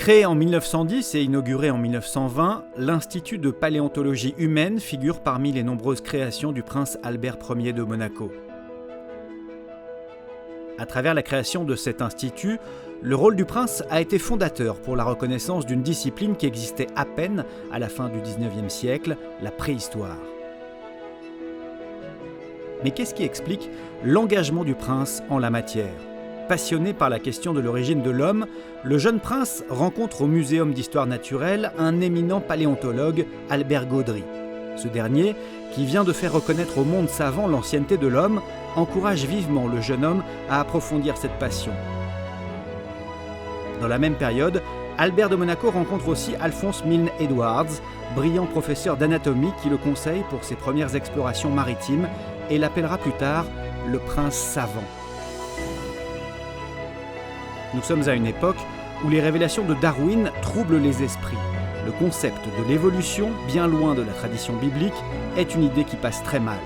Créé en 1910 et inauguré en 1920, l'Institut de paléontologie humaine figure parmi les nombreuses créations du prince Albert Ier de Monaco. À travers la création de cet institut, le rôle du prince a été fondateur pour la reconnaissance d'une discipline qui existait à peine à la fin du XIXe siècle, la préhistoire. Mais qu'est-ce qui explique l'engagement du prince en la matière ? Passionné par la question de l'origine de l'homme, le jeune prince rencontre au Muséum d'histoire naturelle un éminent paléontologue, Albert Gaudry. Ce dernier, qui vient de faire reconnaître au monde savant l'ancienneté de l'homme, encourage vivement le jeune homme à approfondir cette passion. Dans la même période, Albert de Monaco rencontre aussi Alphonse Milne Edwards, brillant professeur d'anatomie qui le conseille pour ses premières explorations maritimes et l'appellera plus tard le prince savant. Nous sommes à une époque où les révélations de Darwin troublent les esprits. Le concept de l'évolution, bien loin de la tradition biblique, est une idée qui passe très mal.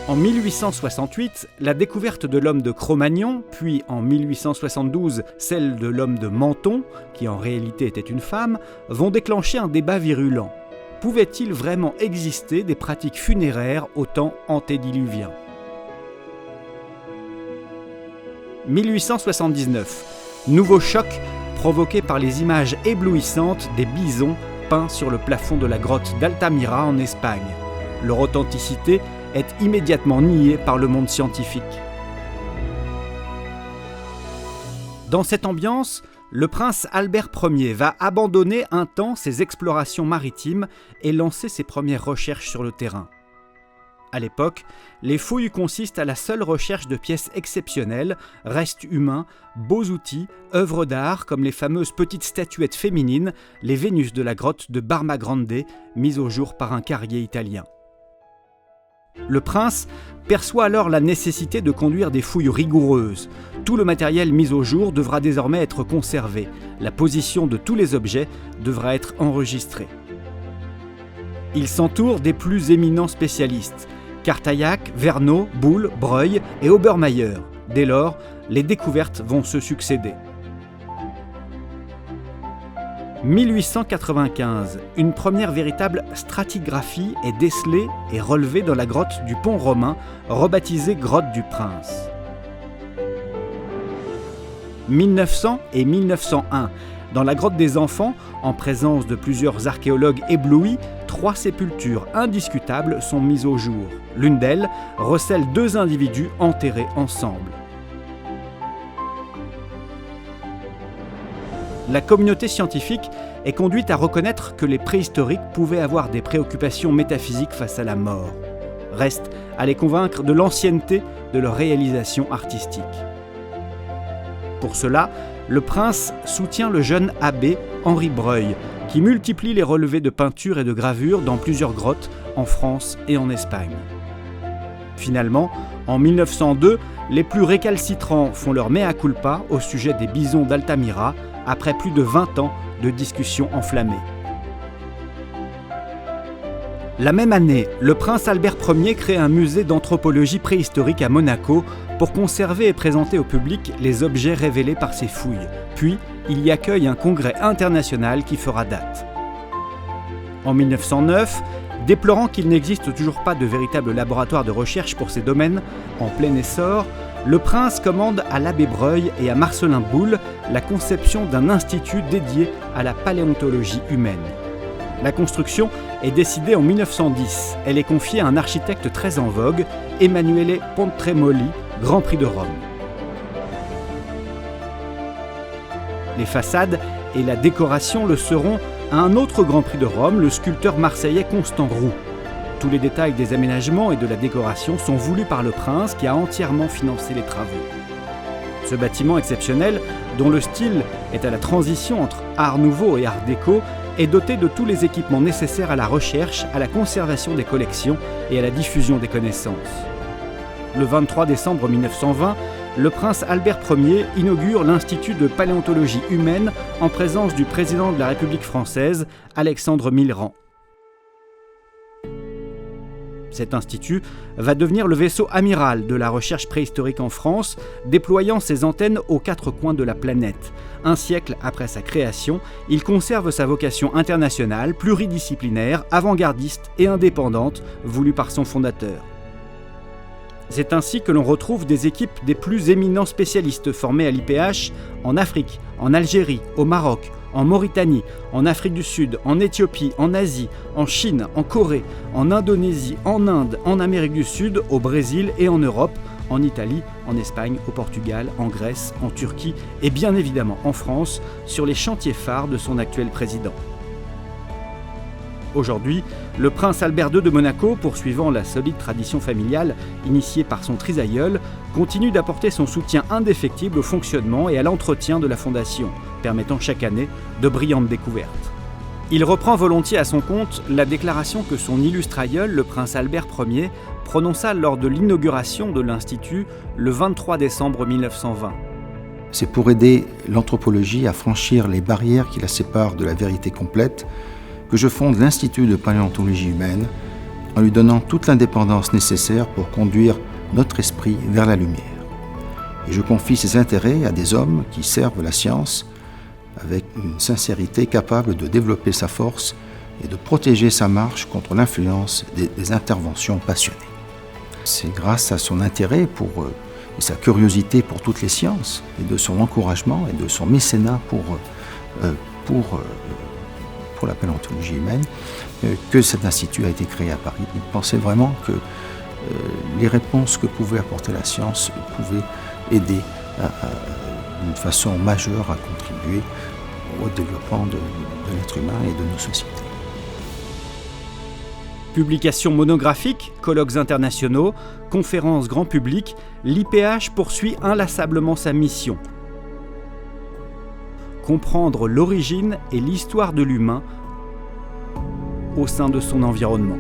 En 1868, la découverte de l'homme de Cro-Magnon, puis en 1872 celle de l'homme de Menton, qui en réalité était une femme, vont déclencher un débat virulent. Pouvait-il vraiment exister des pratiques funéraires au temps antédiluvien ? 1879. Nouveau choc provoqué par les images éblouissantes des bisons peints sur le plafond de la grotte d'Altamira en Espagne. Leur authenticité est immédiatement niée par le monde scientifique. Dans cette ambiance, le prince Albert Ier va abandonner un temps ses explorations maritimes et lancer ses premières recherches sur le terrain. À l'époque, les fouilles consistent à la seule recherche de pièces exceptionnelles, restes humains, beaux outils, œuvres d'art comme les fameuses petites statuettes féminines, les Vénus de la grotte de Barma Grande, mises au jour par un carrier italien. Le prince perçoit alors la nécessité de conduire des fouilles rigoureuses. Tout le matériel mis au jour devra désormais être conservé. La position de tous les objets devra être enregistrée. Il s'entoure des plus éminents spécialistes, Cartaillac, Verneau, Boulle, Breuil et Obermayr. Dès lors, les découvertes vont se succéder. 1895, une première véritable stratigraphie est décelée et relevée dans la grotte du Pont romain, rebaptisée grotte du Prince. 1900 et 1901, dans la grotte des enfants, en présence de plusieurs archéologues éblouis, 3 sépultures indiscutables sont mises au jour. L'une d'elles recèle 2 individus enterrés ensemble. La communauté scientifique est conduite à reconnaître que les préhistoriques pouvaient avoir des préoccupations métaphysiques face à la mort. Reste à les convaincre de l'ancienneté de leur réalisation artistique. Pour cela, le prince soutient le jeune abbé Henri Breuil, qui multiplie les relevés de peintures et de gravures dans plusieurs grottes en France et en Espagne. Finalement, en 1902, les plus récalcitrants font leur mea culpa au sujet des bisons d'Altamira, après plus de 20 ans de discussions enflammées. La même année, le prince Albert Ier crée un musée d'anthropologie préhistorique à Monaco pour conserver et présenter au public les objets révélés par ses fouilles. Puis, il y accueille un congrès international qui fera date. En 1909, déplorant qu'il n'existe toujours pas de véritable laboratoire de recherche pour ces domaines en plein essor, le prince commande à l'abbé Breuil et à Marcellin Boulle la conception d'un institut dédié à la paléontologie humaine. La construction est décidée en 1910. Elle est confiée à un architecte très en vogue, Emanuele Pontremoli, Grand Prix de Rome. Les façades et la décoration le seront à un autre Grand Prix de Rome, le sculpteur marseillais Constant Roux. Tous les détails des aménagements et de la décoration sont voulus par le prince qui a entièrement financé les travaux. Ce bâtiment exceptionnel, dont le style est à la transition entre art nouveau et art déco, est doté de tous les équipements nécessaires à la recherche, à la conservation des collections et à la diffusion des connaissances. Le 23 décembre 1920, le prince Albert Ier inaugure l'Institut de paléontologie humaine en présence du président de la République française, Alexandre Millerand. Cet institut va devenir le vaisseau amiral de la recherche préhistorique en France, déployant ses antennes aux 4 coins de la planète. Un siècle après sa création, il conserve sa vocation internationale, pluridisciplinaire, avant-gardiste et indépendante, voulue par son fondateur. C'est ainsi que l'on retrouve des équipes des plus éminents spécialistes formés à l'IPH en Afrique, en Algérie, au Maroc, en Mauritanie, en Afrique du Sud, en Éthiopie, en Asie, en Chine, en Corée, en Indonésie, en Inde, en Amérique du Sud, au Brésil et en Europe, en Italie, en Espagne, au Portugal, en Grèce, en Turquie et bien évidemment en France, sur les chantiers phares de son actuel président. Aujourd'hui, le prince Albert II de Monaco, poursuivant la solide tradition familiale initiée par son trisaïeul, continue d'apporter son soutien indéfectible au fonctionnement et à l'entretien de la fondation, permettant chaque année de brillantes découvertes. Il reprend volontiers à son compte la déclaration que son illustre aïeul, le prince Albert Ier, prononça lors de l'inauguration de l'Institut le 23 décembre 1920. C'est pour aider l'anthropologie à franchir les barrières qui la séparent de la vérité complète que je fonde l'Institut de paléontologie humaine en lui donnant toute l'indépendance nécessaire pour conduire notre esprit vers la lumière. Et je confie ses intérêts à des hommes qui servent la science avec une sincérité capable de développer sa force et de protéger sa marche contre l'influence des interventions passionnées. C'est grâce à son intérêt et sa curiosité pour toutes les sciences et de son encouragement et de son mécénat pour la paléontologie humaine, que cet institut a été créé à Paris. Il pensait vraiment que les réponses que pouvait apporter la science pouvaient aider d'une façon majeure à contribuer au développement de l'être humain et de nos sociétés. Publications monographiques, colloques internationaux, conférences grand public, l'IPH poursuit inlassablement sa mission. Comprendre l'origine et l'histoire de l'humain au sein de son environnement.